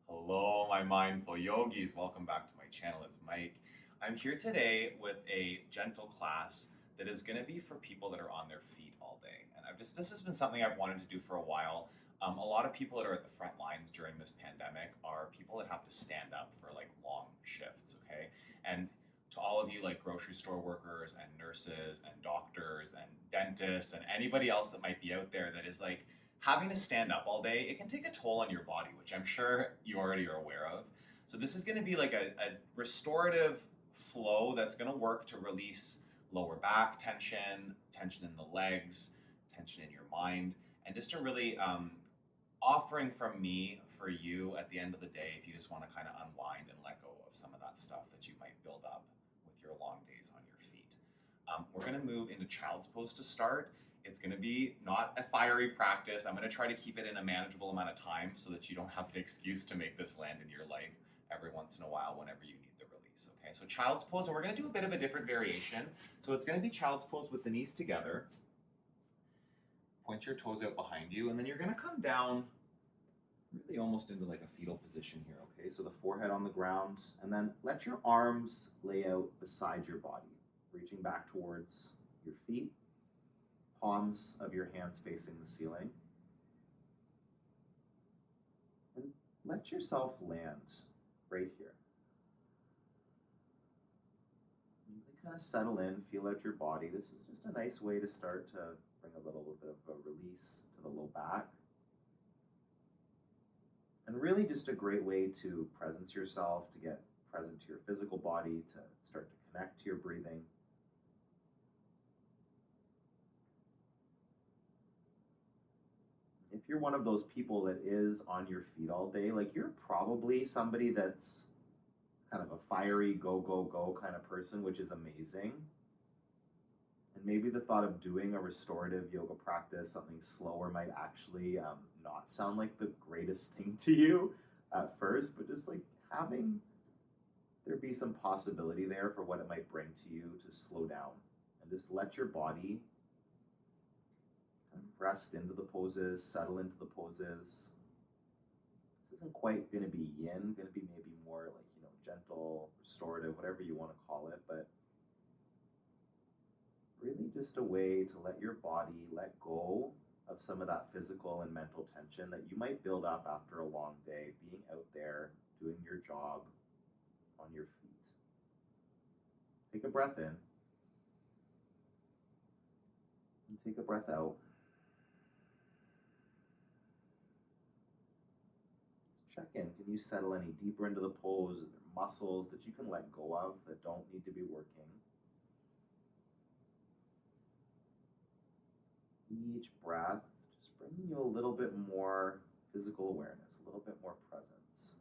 Hello, my mindful yogis. Welcome back to my channel. It's Mike. I'm here today with a gentle class that is going to be for people that are on their feet all day. And this has been something I've wanted to do for a while. A lot of people that are at the front lines during this pandemic are people that have to stand up for like long shifts, okay? And to all of you like grocery store workers and nurses and doctors and dentists and anybody else that might be out there that is like having to stand up all day, it can take a toll on your body, which I'm sure you already are aware of. So this is going to be like a restorative flow that's going to work to release lower back tension, tension in the legs, tension in your mind, and just a really offering from me for you at the end of the day if you just want to kind of unwind and let go of some of that stuff that you might build up with your long days on your feet. We're going to move into child's pose to start. It's going to be not a fiery practice. I'm going to try to keep it in a manageable amount of time so that you don't have an excuse to make this land in your life every once in a while whenever you need the release. Okay, so child's pose, and we're going to do a bit of a different variation. So it's going to be child's pose with the knees together. Point your toes out behind you, and then you're going to come down really almost into like a fetal position here, okay? So the forehead on the ground, and then let your arms lay out beside your body, reaching back towards your feet. Palms of your hands facing the ceiling. And let yourself land right here. You can kind of settle in, feel out your body. This is just a nice way to start to bring a little bit of a release to the low back. And really just a great way to presence yourself, to get present to your physical body, to start to connect to your breathing. If you're one of those people that is on your feet all day, like you're probably somebody that's kind of a fiery go, go, go kind of person, which is amazing. And maybe the thought of doing a restorative yoga practice, something slower, might actually not sound like the greatest thing to you at first, but just like having there be some possibility there for what it might bring to you to slow down and just let your body rest into the poses, settle into the poses. This isn't quite going to be yin, going to be maybe more like, gentle, restorative, whatever you want to call it, but really just a way to let your body let go of some of that physical and mental tension that you might build up after a long day, being out there, doing your job on your feet. Take a breath in and take a breath out. Check in. Can you settle any deeper into the pose? Are there muscles that you can let go of that don't need to be working? Each breath just bringing you a little bit more physical awareness, a little bit more presence.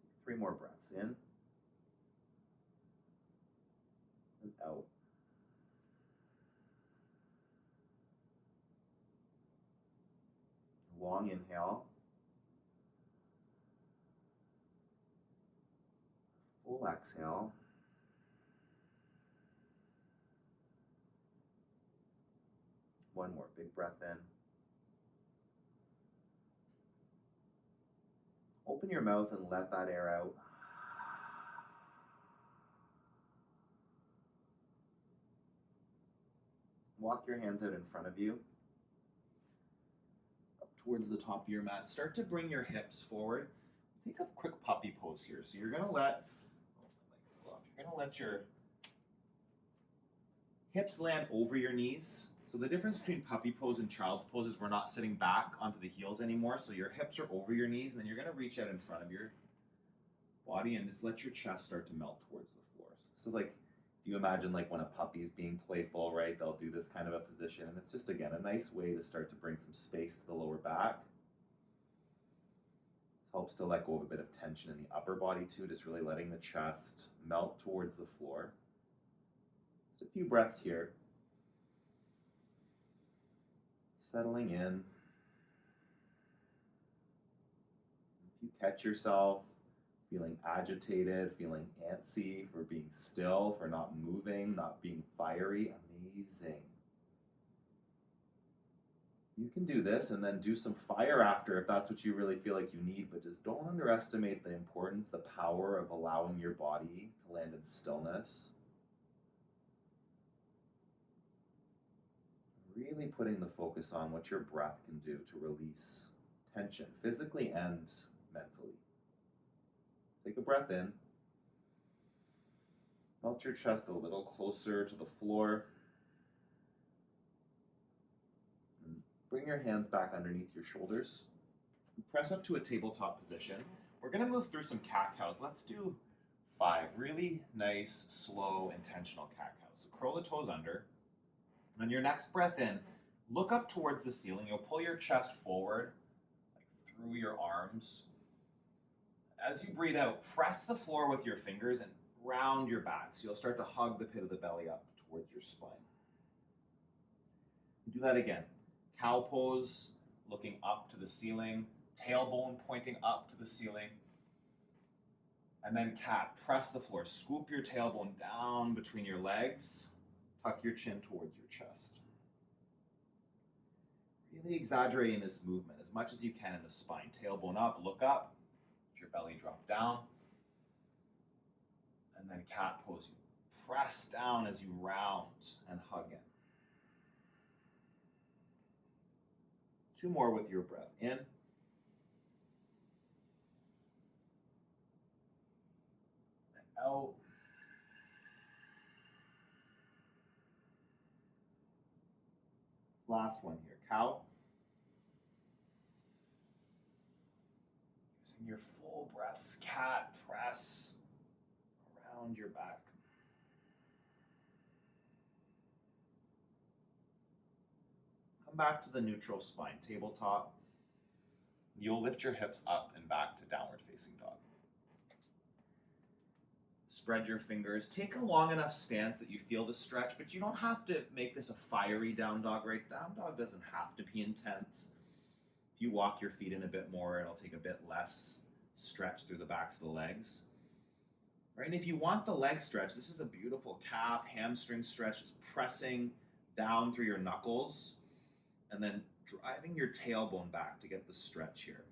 Take 3 more breaths in and out. Long inhale. Full exhale. One more big breath in. Open your mouth and let that air out. Walk your hands out in front of you, up towards the top of your mat. Start to bring your hips forward. Take a quick puppy pose here. So you're going to let your hips land over your knees. So the difference between puppy pose and child's pose is we're not sitting back onto the heels anymore. So your hips are over your knees, and then you're going to reach out in front of your body and just let your chest start to melt towards the floor. So this is like, you imagine like when a puppy's being playful, right? They'll do this kind of a position, and it's just, again, a nice way to start to bring some space to the lower back. Helps to let go of a bit of tension in the upper body too, just really letting the chest melt towards the floor. Just a few breaths here. Settling in. If you catch yourself feeling agitated, feeling antsy, for being still, for not moving, not being fiery, amazing. You can do this and then do some fire after if that's what you really feel like you need, but just don't underestimate the importance, the power of allowing your body to land in stillness. Really putting the focus on what your breath can do to release tension, physically and mentally. Take a breath in. Melt your chest a little closer to the floor. And bring your hands back underneath your shoulders. Press up to a tabletop position. We're going to move through some cat-cows. Let's do 5 really nice, slow, intentional cat-cows. So curl the toes under. On your next breath in, look up towards the ceiling. You'll pull your chest forward, like through your arms. As you breathe out, press the floor with your fingers and round your back. So you'll start to hug the pit of the belly up towards your spine. Do that again. Cow pose, looking up to the ceiling. Tailbone pointing up to the ceiling. And then cat, press the floor. Swoop your tailbone down between your legs. Tuck your chin towards your chest. Really exaggerating this movement as much as you can in the spine. Tailbone up, look up. Let your belly drop down. And then cat pose. You press down as you round and hug in. 2 more with your breath. In. And out. Last one here. Cow. Using your full breaths. Cat, press around your back. Come back to the neutral spine, tabletop. You'll lift your hips up and back to downward facing dog. Spread your fingers. Take a long enough stance that you feel the stretch, but you don't have to make this a fiery down dog, right? Down dog doesn't have to be intense. If you walk your feet in a bit more, it'll take a bit less stretch through the backs of the legs. Right? And if you want the leg stretch, this is a beautiful calf, hamstring stretch. Just pressing down through your knuckles and then driving your tailbone back to get the stretch here.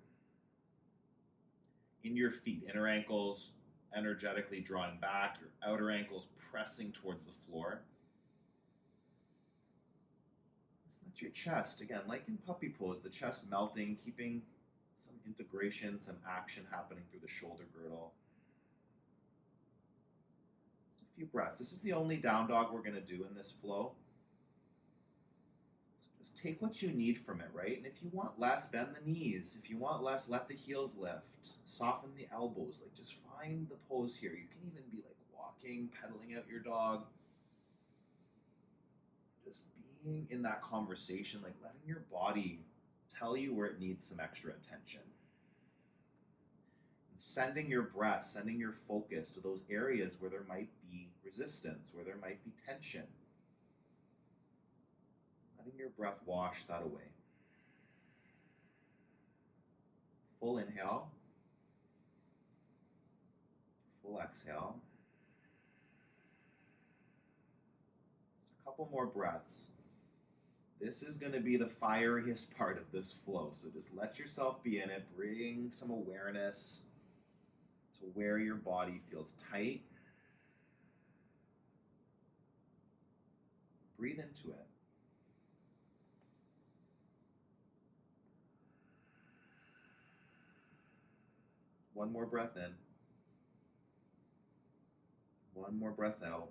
In your feet, inner ankles energetically drawing back, your outer ankles pressing towards the floor. Just let your chest, again, like in puppy pose, the chest melting, keeping some integration, some action happening through the shoulder girdle. Just a few breaths. This is the only down dog we're going to do in this flow. So just take what you need from it, right? And if you want less, bend the knees. If you want less, let the heels lift. Soften the elbows. Like, just find the pose here. You can even be like walking, pedaling out your dog. Just being in that conversation, like letting your body tell you where it needs some extra attention. And sending your breath, sending your focus to those areas where there might be resistance, where there might be tension. Letting your breath wash that away. Full inhale. Full exhale. Just a couple more breaths. This is going to be the fieriest part of this flow, so just let yourself be in it. Bring some awareness to where your body feels tight. Breathe into it. One more breath in. One more breath out.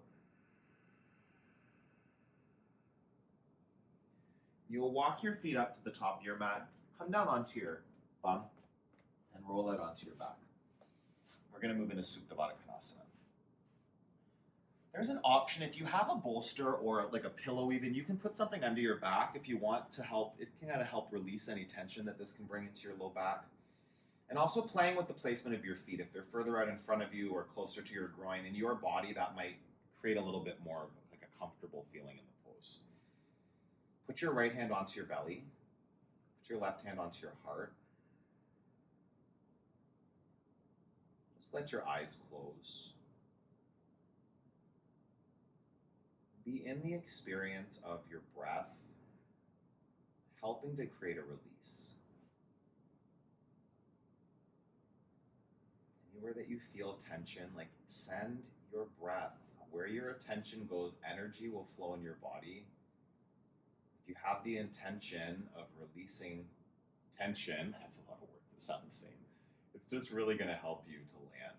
You'll walk your feet up to the top of your mat, come down onto your bum, and roll out onto your back. We're going to move into Superbadakanasana. There's an option, if you have a bolster or like a pillow even, you can put something under your back if you want to help. It can kind of help release any tension that this can bring into your low back. And also playing with the placement of your feet. If they're further out in front of you or closer to your groin, in your body, that might create a little bit more of like a comfortable feeling in the pose. Put your right hand onto your belly. Put your left hand onto your heart. Just let your eyes close. Be in the experience of your breath helping to create a release. Anywhere that you feel tension, like send your breath. Where your attention goes, energy will flow in your body. If you have the intention of releasing tension, that's a lot of words that sound the same. It's just really going to help you to land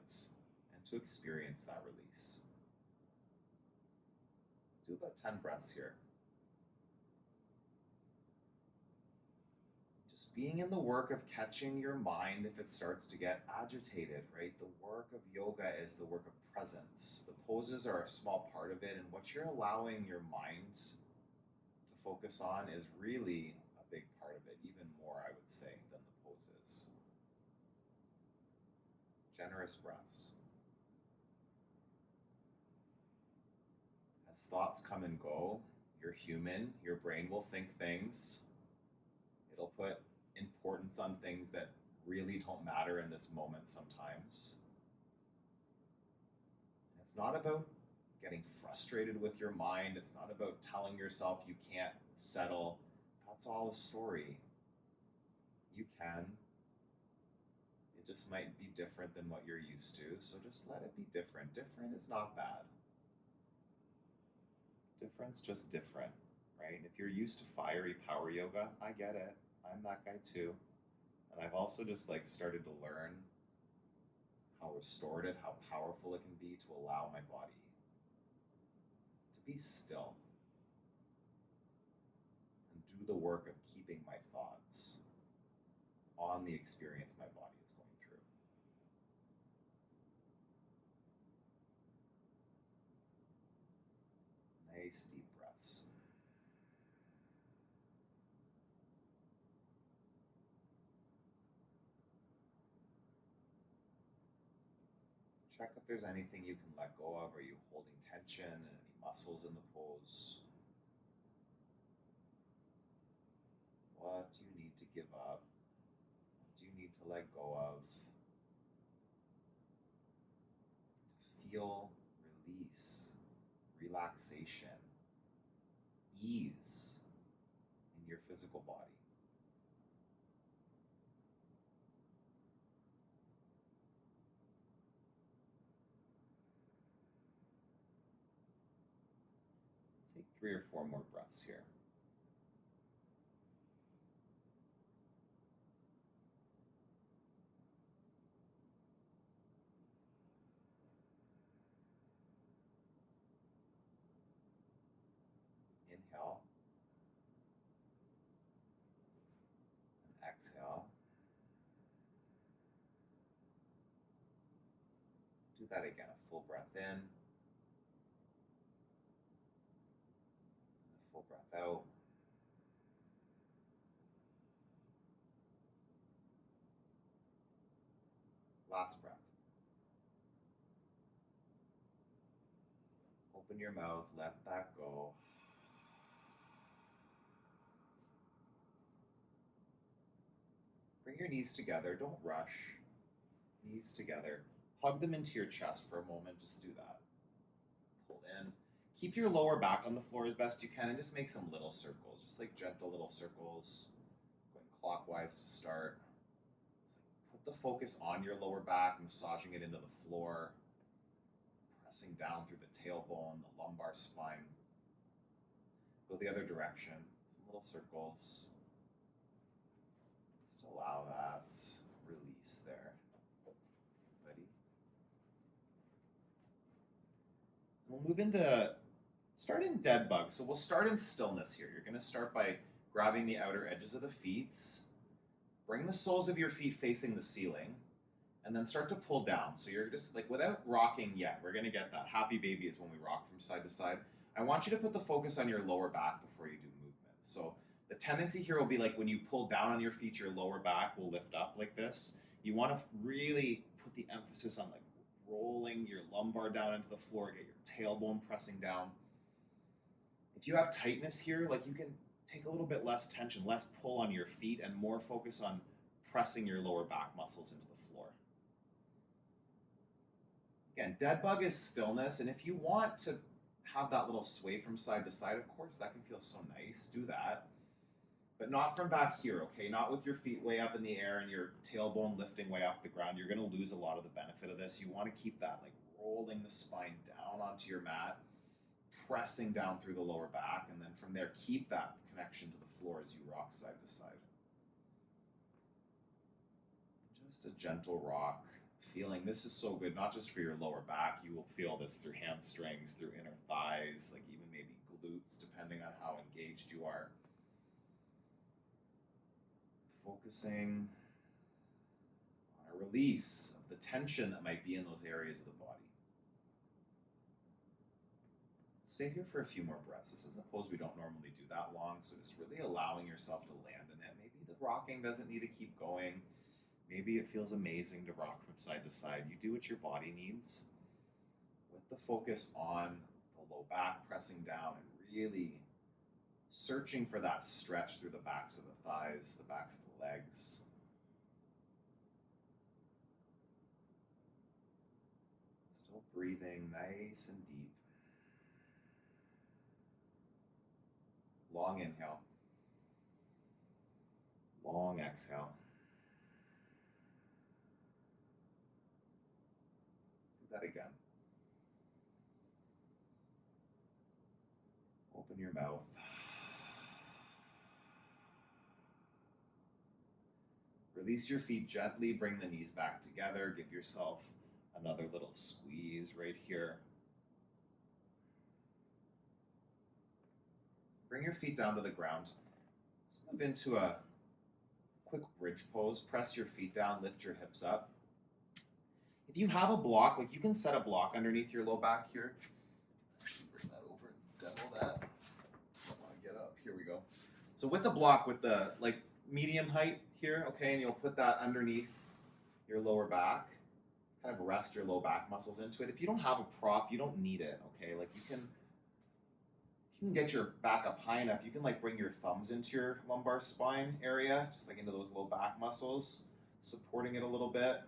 and to experience that release. Do about 10 breaths here. Just being in the work of catching your mind if it starts to get agitated, right? The work of yoga is the work of presence. The poses are a small part of it, and what you're allowing your mind to focus on is really a big part of it, even more, I would say, than the poses. Generous breaths. As thoughts come and go, you're human, your brain will think things. It'll put importance on things that really don't matter in this moment sometimes. It's not about getting frustrated with your mind. It's not about telling yourself you can't settle. That's all a story. You can. It just might be different than what you're used to, so just let it be different. Different is not bad. Different's just different, right? If you're used to fiery power yoga, I get it. I'm that guy too. And I've also just started to learn how restorative, how powerful it can be to allow my body to be still and do the work of keeping my thoughts on the experience my body is going through. Nice deep breaths. Check if there's anything you can let go of. Are you holding tension and any muscles in the pose? What do you need to give up? What do you need to let go of? To feel release, relaxation, ease in your physical body. Take 3 or 4 more breaths here. Inhale and exhale. Do that again. A full breath in, and a full breath out. Last breath. Open your mouth, let that go. Bring your knees together, don't rush. Knees together. Hug them into your chest for a moment, just do that. Pull in. Keep your lower back on the floor as best you can and just make some little circles, just gentle little circles, going clockwise to start. Put the focus on your lower back, massaging it into the floor, pressing down through the tailbone, the lumbar spine. Go the other direction, some little circles. Just allow that release there. Ready? We'll move into starting dead bug. So we'll start in stillness here. You're going to start by grabbing the outer edges of the feet. Bring the soles of your feet facing the ceiling, and then start to pull down. So you're just without rocking yet. We're going to get that. Happy baby is when we rock from side to side. I want you to put the focus on your lower back before you do movement. So the tendency here will be when you pull down on your feet, your lower back will lift up like this. You want to really put the emphasis on rolling your lumbar down into the floor, get your tailbone pressing down. If you have tightness here, you can take a little bit less tension, less pull on your feet, and more focus on pressing your lower back muscles into the floor. Again, dead bug is stillness, and if you want to have that little sway from side to side, of course, that can feel so nice. Do that. but not from back here, okay? Not with your feet way up in the air and your tailbone lifting way off the ground. You're gonna lose a lot of the benefit of this. You wanna keep that like rolling the spine down onto your mat, pressing down through the lower back, and then from there, keep that connection to the floor as you rock side to side. Just a gentle rock, feeling this is so good, not just for your lower back. You will feel this through hamstrings, through inner thighs, like even maybe glutes, depending on how engaged you are. Focusing on a release of the tension that might be in those areas of the body. Stay here for a few more breaths. This is a pose we don't normally do that long, so just really allowing yourself to land in it. Maybe the rocking doesn't need to keep going. Maybe it feels amazing to rock from side to side. You do what your body needs with the focus on the low back pressing down and really searching for that stretch through the backs of the thighs, the backs of the legs. Still breathing nice and deep. Long inhale. Long exhale. Do that again. Open your mouth. Release your feet gently, bring the knees back together, give yourself another little squeeze right here. Bring your feet down to the ground. Let's move into a quick bridge pose. Press your feet down, lift your hips up. If you have a block, like you can set a block underneath your low back here. Actually, bring that over and demo that. I want to get up. Here we go. So with the block, with the like medium height here, okay, and you'll put that underneath your lower back. Kind of rest your low back muscles into it. If you don't have a prop, you don't need it, okay? Like you can get your back up high enough, you can like bring your thumbs into your lumbar spine area, just like into those low back muscles, supporting it a little bit.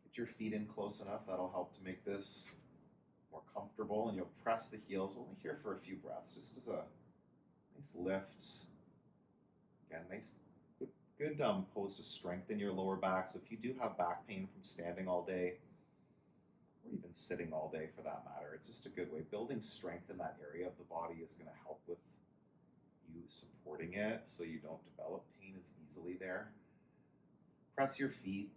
Get your feet in close enough, that'll help to make this more comfortable, and you'll press the heels. We'll only here for a few breaths, just as a nice lift. Again, nice, good pose to strengthen your lower back. So if you do have back pain from standing all day, or even sitting all day for that matter, it's just a good way. Building strength in that area of the body is going to help with you supporting it so you don't develop pain as easily there. Press your feet,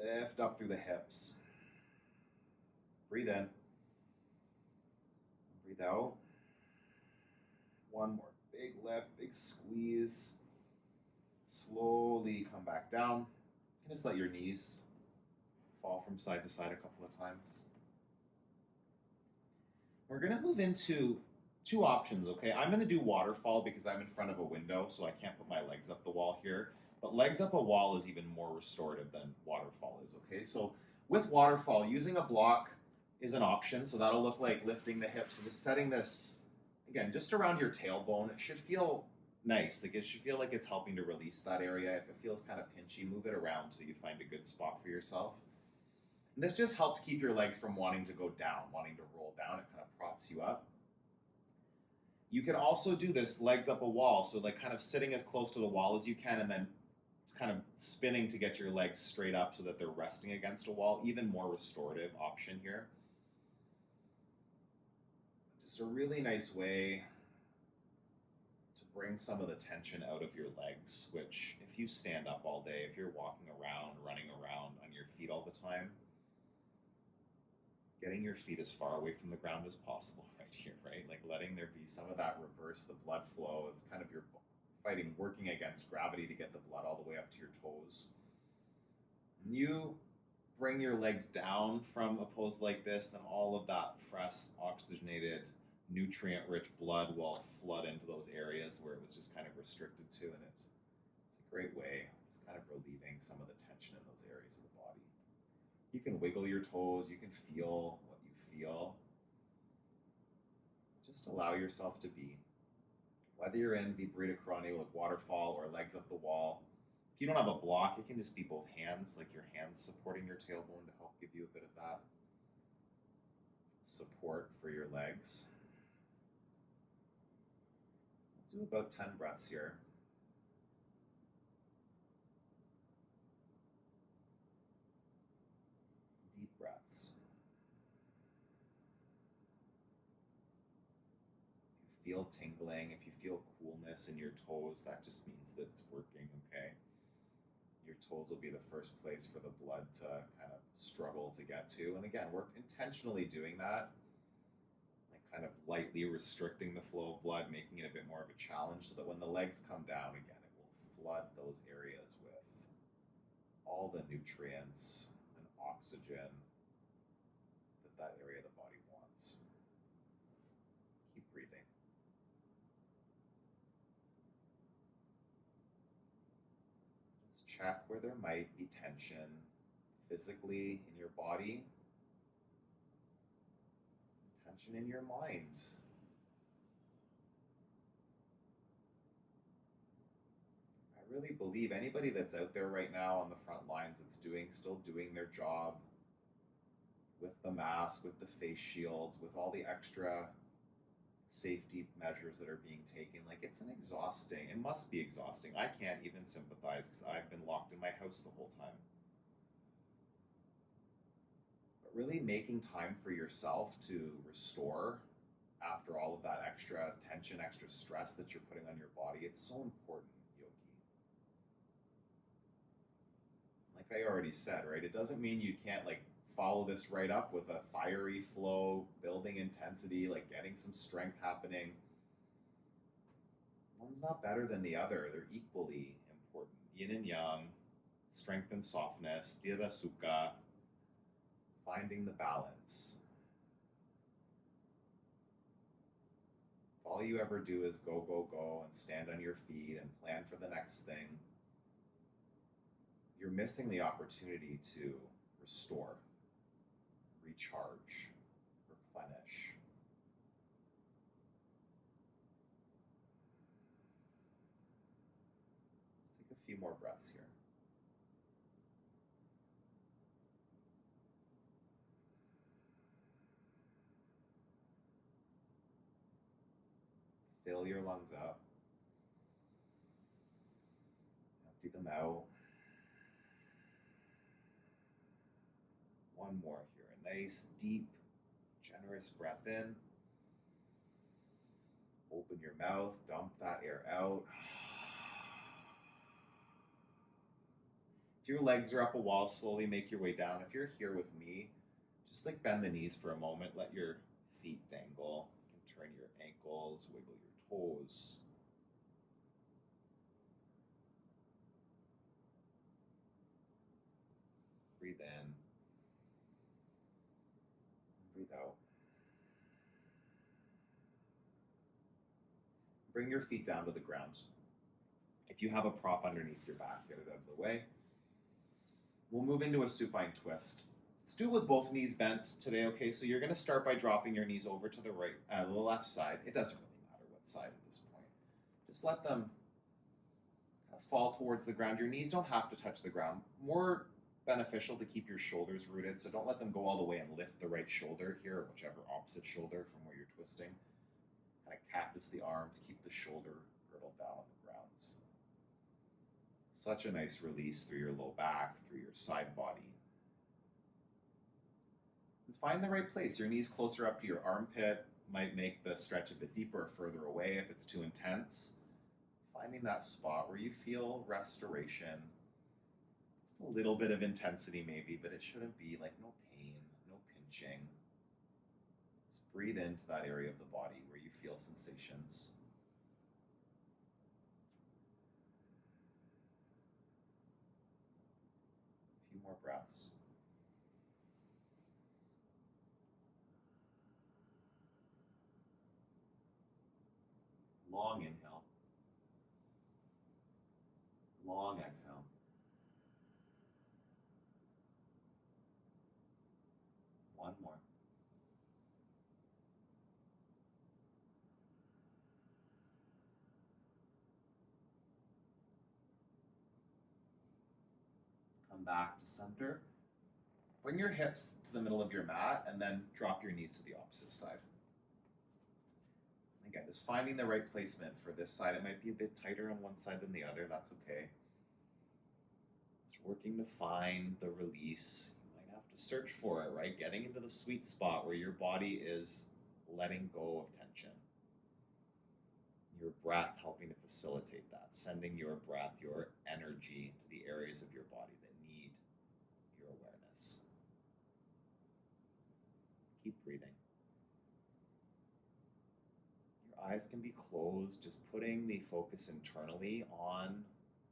lift up through the hips. Breathe in, breathe out. One more big lift, big squeeze. Slowly come back down and just let your knees fall from side to side a couple of times. We're going to move into two options, okay? I'm going to do waterfall because I'm in front of a window, so I can't put my legs up the wall here. But legs up a wall is even more restorative than waterfall is, okay? So with waterfall, using a block is an option. So that'll look like lifting the hips and just setting this, again, just around your tailbone. It should feel nice. Like it should feel like it's helping to release that area. If it feels kind of pinchy, move it around till you find a good spot for yourself. And this just helps keep your legs from wanting to go down, wanting to roll down. It kind of props you up. You can also do this legs up a wall. So like kind of sitting as close to the wall as you can and then kind of spinning to get your legs straight up so that they're resting against a wall. Even more restorative option here. Just a really nice way to bring some of the tension out of your legs, which if you stand up all day, if you're walking around, running around on your feet all the time, getting your feet as far away from the ground as possible right here, right? Like letting there be some of that reverse, the blood flow. It's kind of your working against gravity to get the blood all the way up to your toes. And you bring your legs down from a pose like this, then all of that fresh, oxygenated, nutrient-rich blood will flood into those areas where it was just kind of restricted to, and it's a great way, just kind of relieving some of the tension in those areas of the body. You can wiggle your toes, you can feel what you feel. Just allow yourself to be. Whether you're in Vibrita Corona with waterfall or legs up the wall, if you don't have a block, it can just be both hands, like your hands supporting your tailbone to help give you a bit of that support for your legs. Do about 10 breaths here. Deep breaths. If you feel tingling, if you feel coolness in your toes, that just means that it's working, okay? Your toes will be the first place for the blood to kind of struggle to get to. And again, we're intentionally doing that, like kind of lightly restricting the flow of blood, making it a bit more of a challenge so that when the legs come down again, it will flood those areas with all the nutrients and oxygen that area of the body wants. Keep breathing. Just check where there might be tension physically in your body, tension in your mind. I really believe anybody that's out there right now on the front lines that's still doing their job with the mask, with the face shields, with all the extra safety measures that are being taken, like it must be exhausting. I can't even sympathize because I've been locked in my house the whole time. But really making time for yourself to restore after all of that extra tension, extra stress that you're putting on your body, it's so important, Yogi. Like I already said, right? It doesn't mean you can't follow this right up with a fiery flow, building intensity, getting some strength happening. One's not better than the other. They're equally important. Yin and yang, strength and softness, Dira Sukha, finding the balance. If all you ever do is go, go, go, and stand on your feet and plan for the next thing, you're missing the opportunity to restore, recharge, replenish. Take a few more breaths here. Fill your lungs up. Empty them out. One more here. A nice, deep, generous breath in. Open your mouth. Dump that air out. If your legs are up a wall, slowly make your way down. If you're here with me, just bend the knees for a moment. Let your feet dangle. You can turn your ankles, wiggle your toes. Breathe in. Breathe out. Bring your feet down to the ground. If you have a prop underneath your back, get it out of the way. We'll move into a supine twist. Let's do it with both knees bent today, okay? So you're going to start by dropping your knees over to the left side. It doesn't really matter what side at this point. Just let them fall towards the ground. Your knees don't have to touch the ground. More beneficial to keep your shoulders rooted, so don't let them go all the way and lift the right shoulder here, or whichever opposite shoulder from where you're twisting. Kind of cactus the arms, keep the shoulder girdle down on the grounds. Such a nice release through your low back, through your side body. And find the right place. Your knees closer up to your armpit might make the stretch a bit deeper or further away if it's too intense. Finding that spot where you feel restoration. Just a little bit of intensity maybe, but it shouldn't be no pain, no pinching. Just breathe into that area of the body where you feel sensations. A few more breaths. Long inhale. Long exhale. One more. Come back to center. Bring your hips to the middle of your mat and then drop your knees to the opposite side. Again, Again, just finding the right placement for this side. It might be a bit tighter on one side than the other. That's okay. Just working to find the release. You might have to search for it, right? Getting into the sweet spot where your body is letting go of tension. Your breath helping to facilitate that, sending your breath, your energy to the areas of your body that need your awareness. Keep breathing. Your eyes can be closed, just putting the focus internally on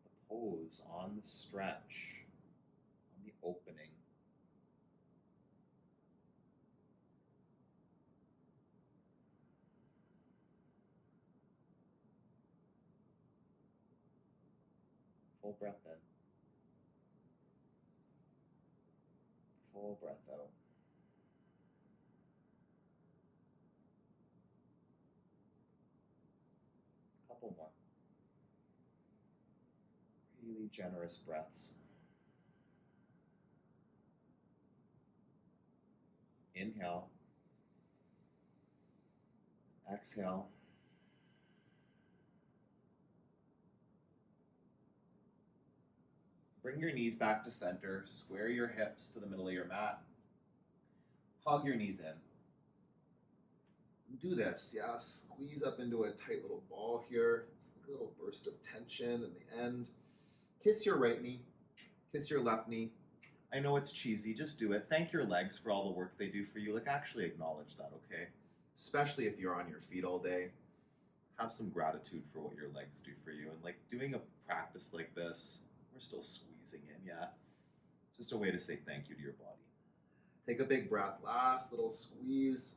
the pose, on the stretch, on the opening. Full breath in. Full breath out. Couple more. Really generous breaths. Inhale. Exhale. Bring your knees back to center. Square your hips to the middle of your mat. Hug your knees in. Do this, yeah. Squeeze up into a tight little ball here. It's like a little burst of tension in the end. Kiss your right knee. Kiss your left knee. I know it's cheesy, just do it. Thank your legs for all the work they do for you. Like, actually acknowledge that, okay? Especially if you're on your feet all day. Have some gratitude for what your legs do for you. And like doing a practice like this, we're still squeezing in, yeah? It's just a way to say thank you to your body. Take a big breath, last little squeeze.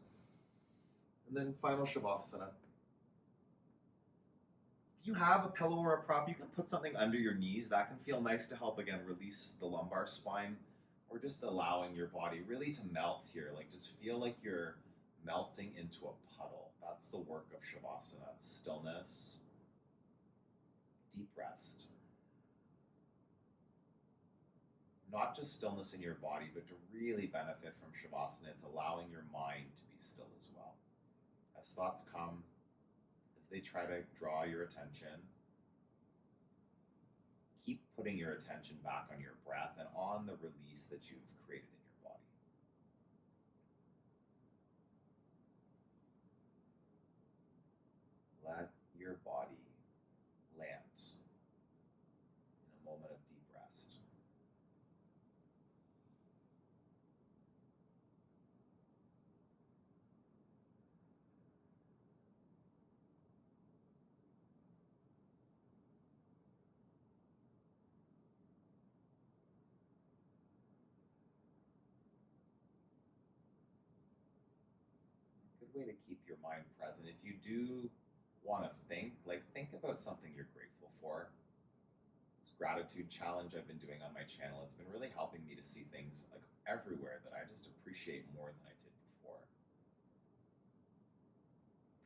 And then final Shavasana. If you have a pillow or a prop, you can put something under your knees. That can feel nice to help, again, release the lumbar spine, or just allowing your body really to melt here. Like, just feel like you're melting into a puddle. That's the work of Shavasana. Stillness, deep rest. Not just stillness in your body, but to really benefit from Shavasana, it's allowing your mind to be still as well. As thoughts come, as they try to draw your attention, keep putting your attention back on your breath and on the release that you've created in your body. Let your body land in a moment of deep rest. Good way to keep your mind present. If you do want to think about something you're grateful for. This gratitude challenge I've been doing on my channel, it's been really helping me to see things like everywhere that I just appreciate more than I did before.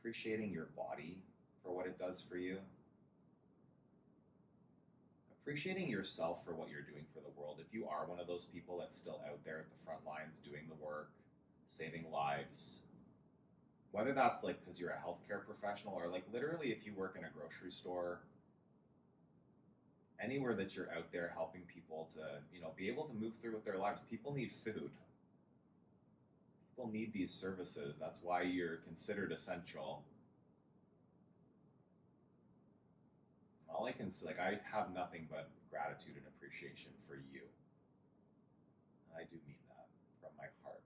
Appreciating your body for what it does for you. Appreciating yourself for what you're doing for the world. If you are one of those people that's still out there at the front lines doing the work, saving lives, whether that's like because you're a healthcare professional or like literally if you work in a grocery store, anywhere that you're out there helping people to, be able to move through with their lives. People need food. People need these services. That's why you're considered essential. All I can say, I have nothing but gratitude and appreciation for you. And I do mean that from my heart.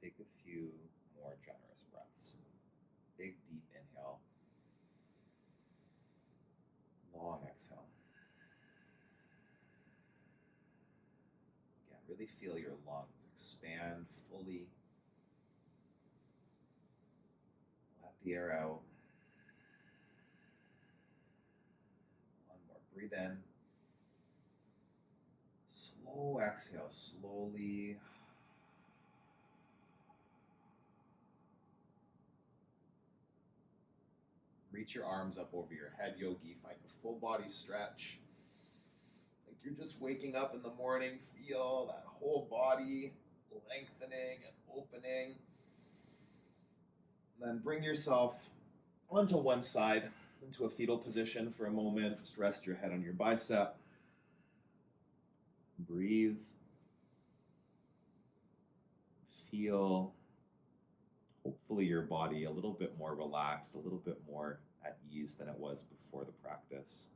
Take a few more generous breaths. Big, deep inhale. Long exhale. Again, really feel your lungs expand fully. Let the air out. One more. Breathe in. exhale slowly. Reach your arms up over your head, yogi. Find a full body stretch. Like you're just waking up in the morning. Feel that whole body lengthening and opening. And then bring yourself onto one side, into a fetal position for a moment. Just rest your head on your bicep. Breathe. Feel, hopefully, your body a little bit more relaxed, a little bit more at ease than it was before the practice.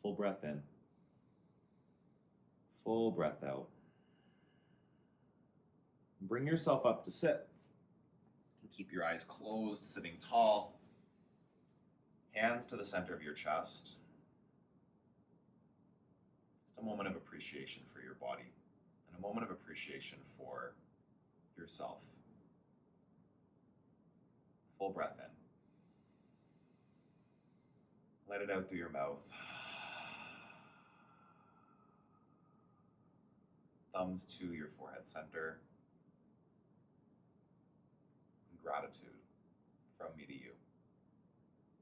Full breath in. Full breath out. Bring yourself up to sit. Keep your eyes closed, sitting tall. Hands to the center of your chest. Just a moment of appreciation for your body and a moment of appreciation for yourself. Full breath in. Let it out through your mouth. Thumbs to your forehead center. And gratitude from me to you.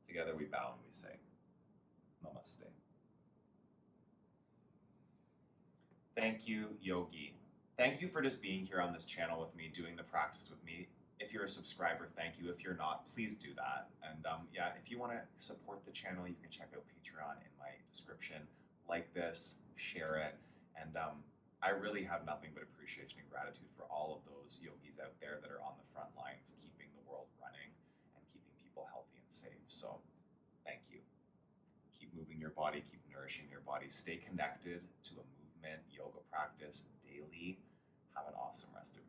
Together we bow and we say, Namaste. Thank you, yogi. Thank you for just being here on this channel with me, doing the practice with me. If you're a subscriber, thank you. If you're not, please do that. And yeah, if you want to support the channel, you can check out Patreon in my description. Like this, share it. And I really have nothing but appreciation and gratitude for all of those yogis out there that are on the front lines, keeping the world running and keeping people healthy and safe. So thank you. Keep moving your body, keep nourishing your body. Stay connected to a movement yoga practice daily. Have an awesome rest of